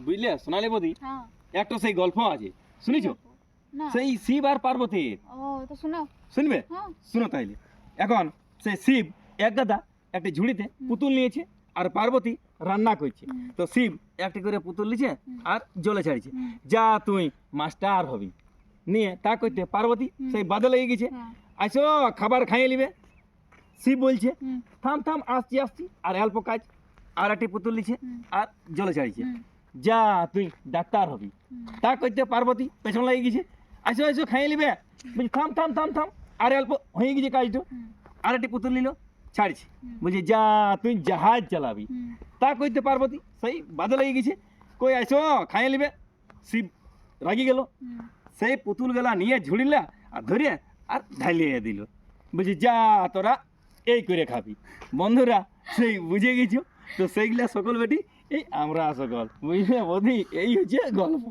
বুঝলে সোনালি বৌদি, হ্যাঁ। একটা সেই গল্প আছে, শুনেছো? না। সেই শিব আর পার্বতীর। ও তো শোনাও। শুনবে? হ্যাঁ। শুনো তাইলে। এখন সেই শিব এক গাদা একটা ঝুড়িতে পুতুল নিয়েছে, আর পার্বতী রান্না করছে। তো শিব একটা করে পুতুল নিয়েছে আর জলে ছাড়ছে, যা তুই মাস্টার হবি। নিয়ে তা করতে পার্বতী সেই বাদে লেগে গেছে, আসো খাবার খাইয়ে নিবে। শিব বলছে থাম থাম, আসছি আসছি, আর অল্প কাজ। আর একটি পুতুল নিচ্ছে আর জলে ছাড়ছে, যা তুই ডাক্তার হবি। তা করতে পার্বতী পেছন লেগে গেছে, আসো আসো খাইয়ে নিবে। বলছি থাম থাম থাম থাম, আর অল্প হয়ে গেছে কাজটা। আর একটি পুতুল নিল, ছাড়ছে, বলছি যা তুই জাহাজ চালাবি। তা করতে পার্বতী সেই বাদে লেগে গেছে, কই আসো খাইয়ে নিবে। শিব রাগি গেল, সেই পুতুল গেলা নিয়ে ঝুড়িলা আর ধরিয়ে আর ঢালিয়ে দিল। বলছি যা তোরা এই করে খাবি। বন্ধুরা সেই বুঝে গেছো তো, সেইগুলা সকল বেটি এই আমরা সকল, বুঝলে বৌদি, এই হচ্ছে গল্প।